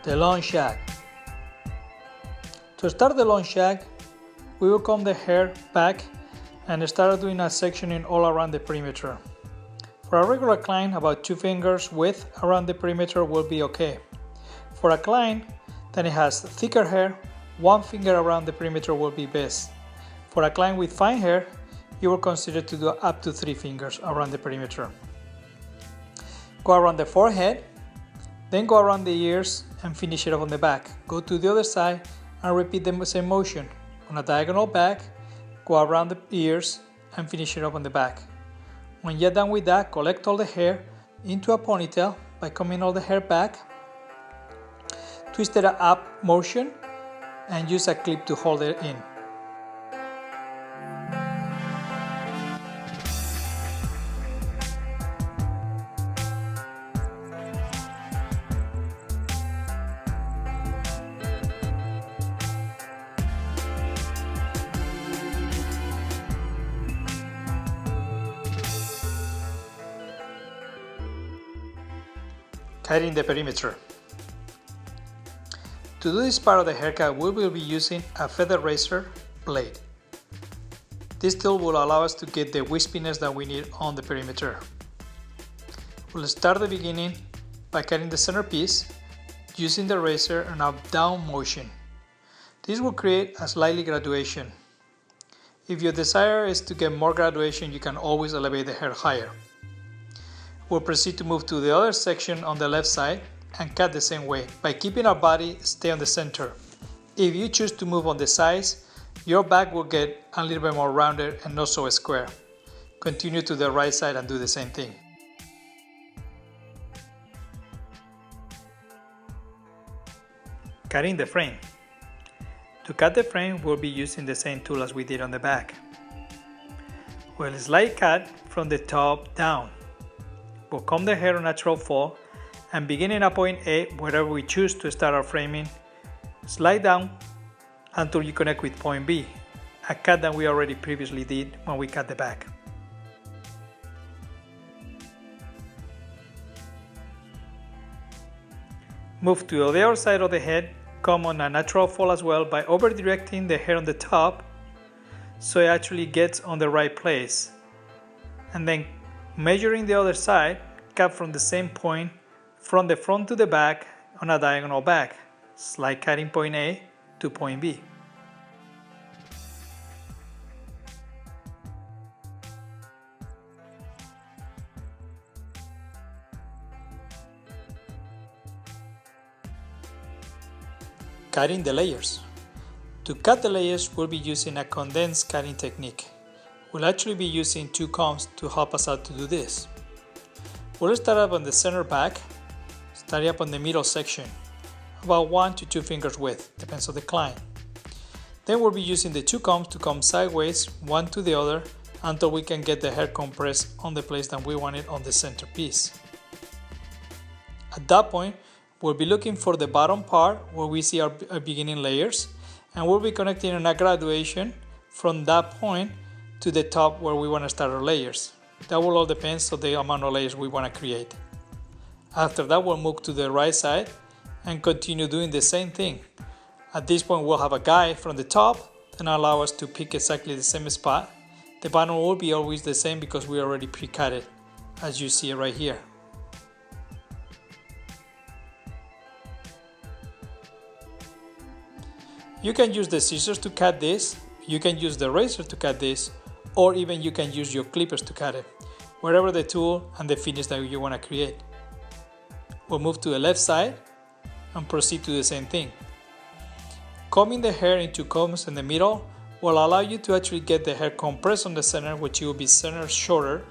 The long shag. To start the long shag, we will comb the hair back and start doing a sectioning all around the perimeter. For a regular client, about 2 fingers width around the perimeter will be okay. For a client that has thicker hair, 1 finger around the perimeter will be best. For a client with fine hair, you will consider to do up to 3 fingers around the perimeter. Go around the forehead, then go around the ears and finish it up on the back. Go to the other side and repeat the same motion. On a diagonal back, go around the ears and finish it up on the back. When you're done with that, collect all the hair into a ponytail by combing all the hair back, twist it up motion and use a clip to hold it in. Cutting the perimeter. To do this part of the haircut, we will be using a feather razor blade. This tool will allow us to get the wispiness that we need on the perimeter. We'll start the beginning by cutting the center piece using the razor in a down motion. This will create a slightly graduation. If your desire is to get more graduation, you can always elevate the hair higher. We'll proceed to move to the other section on the left side and cut the same way by keeping our body stay on the center. If you choose to move on the sides, your back will get a little bit more rounded and not so square. Continue to the right side and do the same thing. Cutting the frame. To cut the frame, we'll be using the same tool as we did on the back. We'll slide cut from the top down. We'll comb the hair on natural fall and beginning at point A, wherever we choose to start our framing, slide down until you connect with point B, a cut that we already previously did when we cut the back. Move to the other side of the head, comb on a natural fall as well by over directing the hair on the top so it actually gets on the right place. And then measuring the other side, cut from the same point from the front to the back on a diagonal back, slide cutting point A to point B. Cutting the layers. To cut the layers, we'll be using a condensed cutting technique. We'll actually be using 2 combs to help us out to do this. We'll start up on the center back, starting up on the middle section, about 1 to 2 fingers width, depends on the client. Then we'll be using the 2 combs to comb sideways, one to the other, until we can get the hair compressed on the place that we want it on the center piece. At that point, we'll be looking for the bottom part where we see our beginning layers, and we'll be connecting in a graduation from that point to the top where we want to start our layers. That will all depend on the amount of layers we want to create. After that, we'll move to the right side and continue doing the same thing. At this point, we'll have a guide from the top and allow us to pick exactly the same spot. The bottom will be always the same because we already pre-cut it, as you see it right here. You can use the scissors to cut this, you can use the razor to cut this, or even you can use your clippers to cut it, whatever the tool and the finish that you want to create. We'll move to the left side and proceed to the same thing. Combing the hair into combs in the middle will allow you to actually get the hair compressed on the center, which will be center shorter,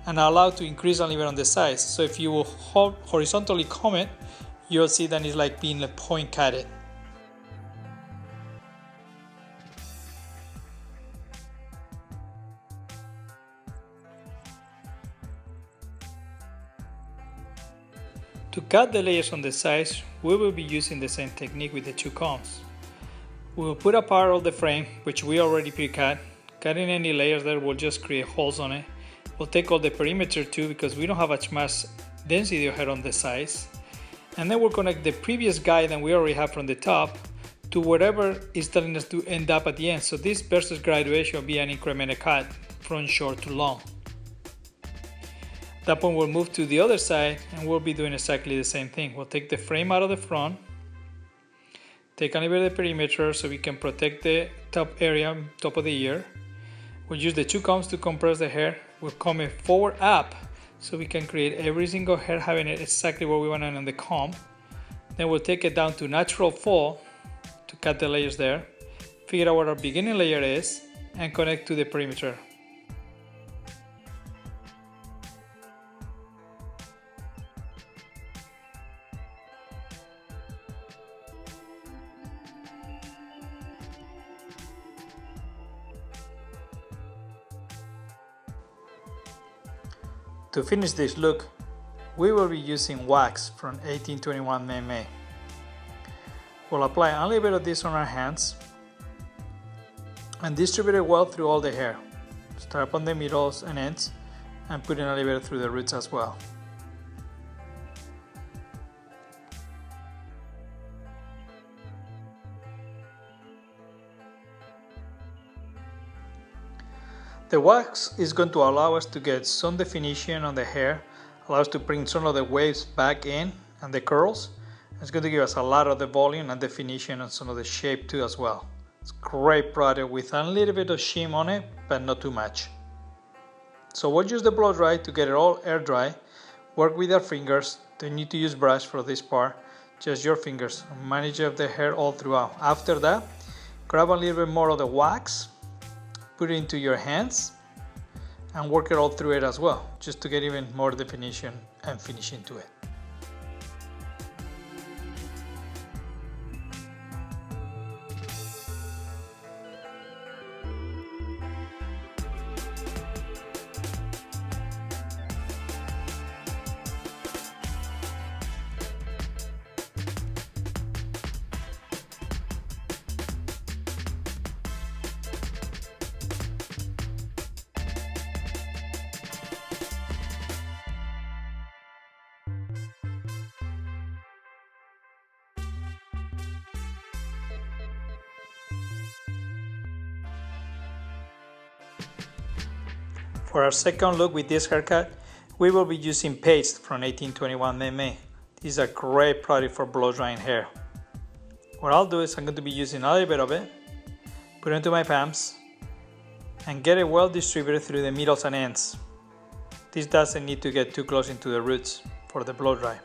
and allow to increase a little bit on the sides. So if you will horizontally comb it, you'll see that it's like being point cutted. To cut the layers on the sides, we will be using the same technique with the 2 combs. We will put apart all the frame, which we already pre-cut. Cutting any layers there will just create holes on it. We'll take all the perimeter too because we don't have as much density of hair on the sides. And then we'll connect the previous guide that we already have from the top to whatever is telling us to end up at the end. So this versus graduation will be an incremental cut from short to long. At that point we'll move to the other side and we'll be doing exactly the same thing. We'll take the frame out of the front, take a little bit of the perimeter so we can protect the top area, top of the ear. We'll use the two combs to compress the hair. We'll comb it forward up so we can create every single hair having it exactly where we want it on the comb. Then we'll take it down to natural fall to cut the layers there, figure out what our beginning layer is, and connect to the perimeter. To finish this look, we will be using wax from 1821 MMA. We'll apply a little bit of this on our hands and distribute it well through all the hair. Start on the middles and ends and put in a little bit through the roots as well. The wax is going to allow us to get some definition on the hair, allow us to bring some of the waves back in and the curls. It's going to give us a lot of the volume and definition and some of the shape too as well. It's a great product with a little bit of sheen on it, but not too much. So we'll use the blow dry to get it all air dry. Work with our fingers. Don't need to use brush for this part, just your fingers. Manage the hair all throughout. After that, grab a little bit more of the wax, put it into your hands and work it all through it as well, just to get even more definition and finishing to it. For our second look with this haircut, we will be using paste from 1821 MMA. This is a great product for blow drying hair. What I'll do is I'm going to be using a little bit of it, put it into my palms, and get it well distributed through the middles and ends. This doesn't need to get too close into the roots for the blow dry.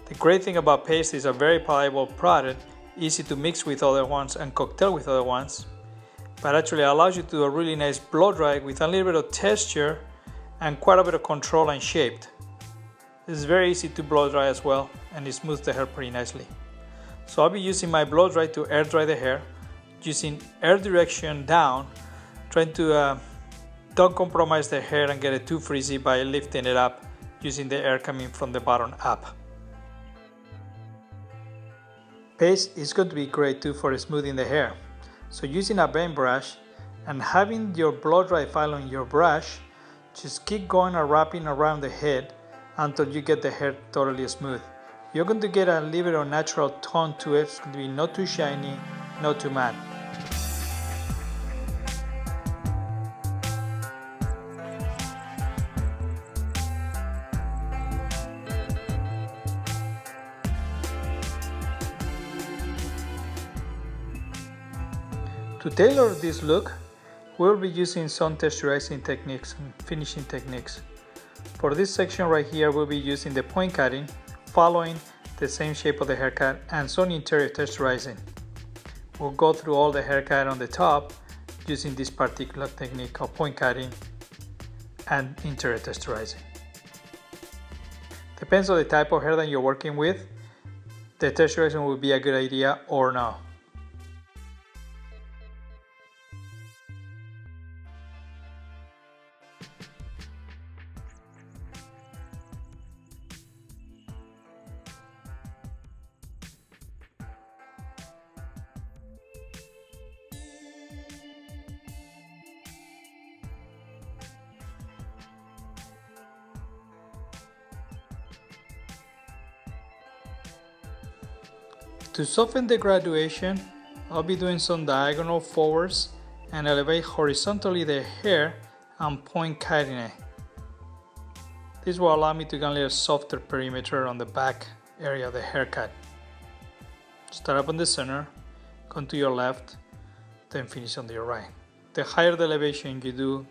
The great thing about paste is a very pliable product, easy to mix with other ones and cocktail with other ones, but actually allows you to do a really nice blow dry with a little bit of texture and quite a bit of control and shaped. This is very easy to blow dry as well, and it smooths the hair pretty nicely. So I'll be using my blow dry to air dry the hair, using air direction down, trying to don't compromise the hair and get it too frizzy by lifting it up, using the air coming from the bottom up. Paste is going to be great too for smoothing the hair. So using a bend brush and having your blow dry file on your brush, just keep going and wrapping around the head until you get the hair totally smooth. You're going to get a little bit of natural tone to it. It's going to be not too shiny, not too matte. To tailor this look, we'll be using some texturizing techniques and finishing techniques. For this section right here, we'll be using the point cutting, following the same shape of the haircut, and some interior texturizing. We'll go through all the haircut on the top using this particular technique of point cutting and interior texturizing. Depends on the type of hair that you're working with, the texturizing will be a good idea or not. To soften the graduation, I'll be doing some diagonal forwards and elevate horizontally the hair and point kiting it. This will allow me to get a little softer perimeter on the back area of the haircut. Start up on the center, come to your left, then finish on your right. The higher the elevation you do,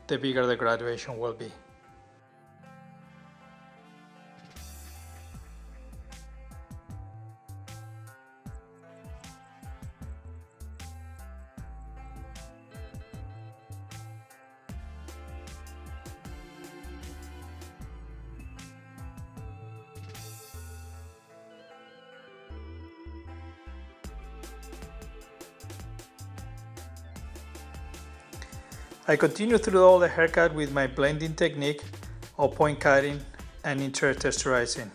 the bigger the graduation will be. I continue through all the haircut with my blending technique of point cutting and interior texturizing,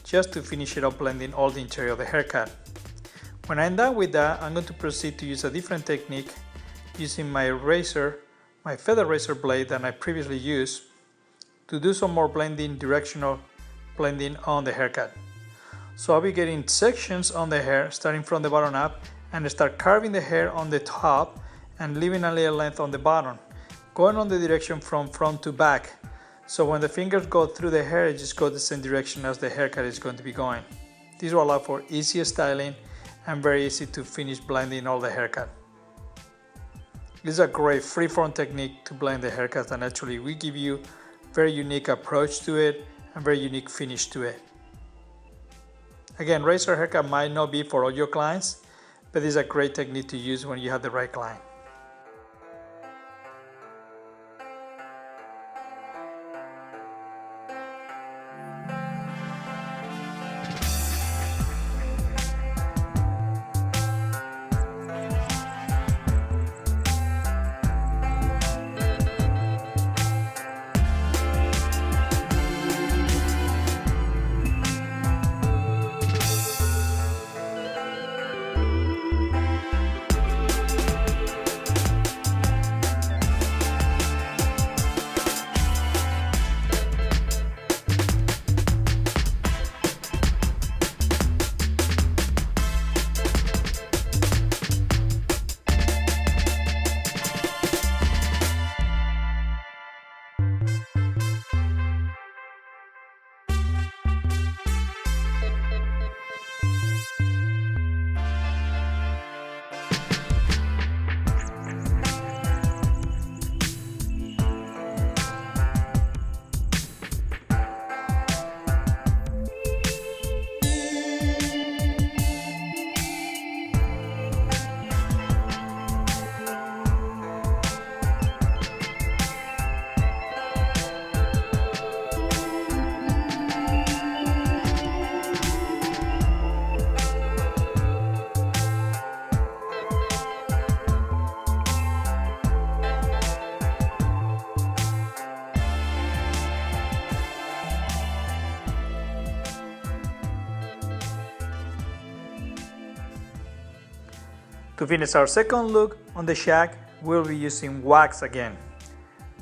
just to finish it up blending all the interior of the haircut. When I'm done with that, I'm going to proceed to use a different technique using my razor, my feather razor blade that I previously used, to do some more blending, directional blending on the haircut. So I'll be getting sections on the hair starting from the bottom up and start carving the hair on the top and leaving a little length on the bottom, going on the direction from front to back. So when the fingers go through the hair, it just goes the same direction as the haircut is going to be going. This will allow for easier styling and very easy to finish blending all the haircut. This is a great freeform technique to blend the haircut, and actually we give you very unique approach to it and very unique finish to it. Again, razor haircut might not be for all your clients, but this is a great technique to use when you have the right client. To finish our second look on the Shag, we'll be using wax again.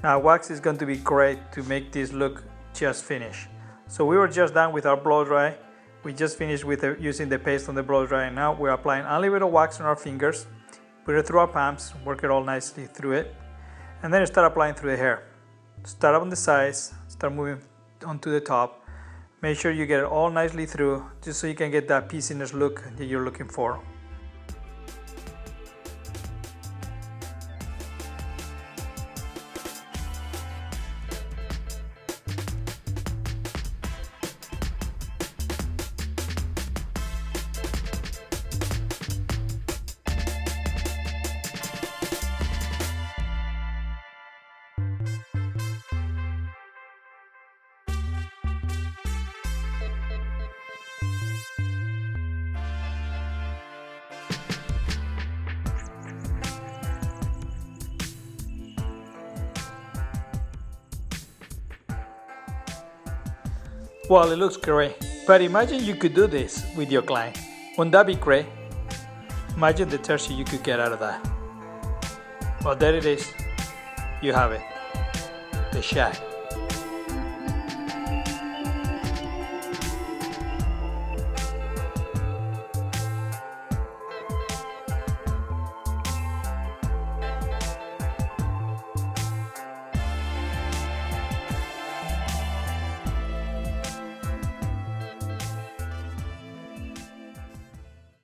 Now wax is going to be great to make this look just finished. So we were just done with our blow dry. We just finished with using the paste on the blow dry, and now we're applying a little bit of wax on our fingers, put it through our palms, work it all nicely through it, and then start applying through the hair. Start up on the sides, start moving onto the top. Make sure you get it all nicely through, just so you can get that pieciness look that you're looking for. Well, it looks great, but imagine you could do this with your client. Wouldn't that be great? Imagine the texture you could get out of that. Well, there it is. You have it. The Shag.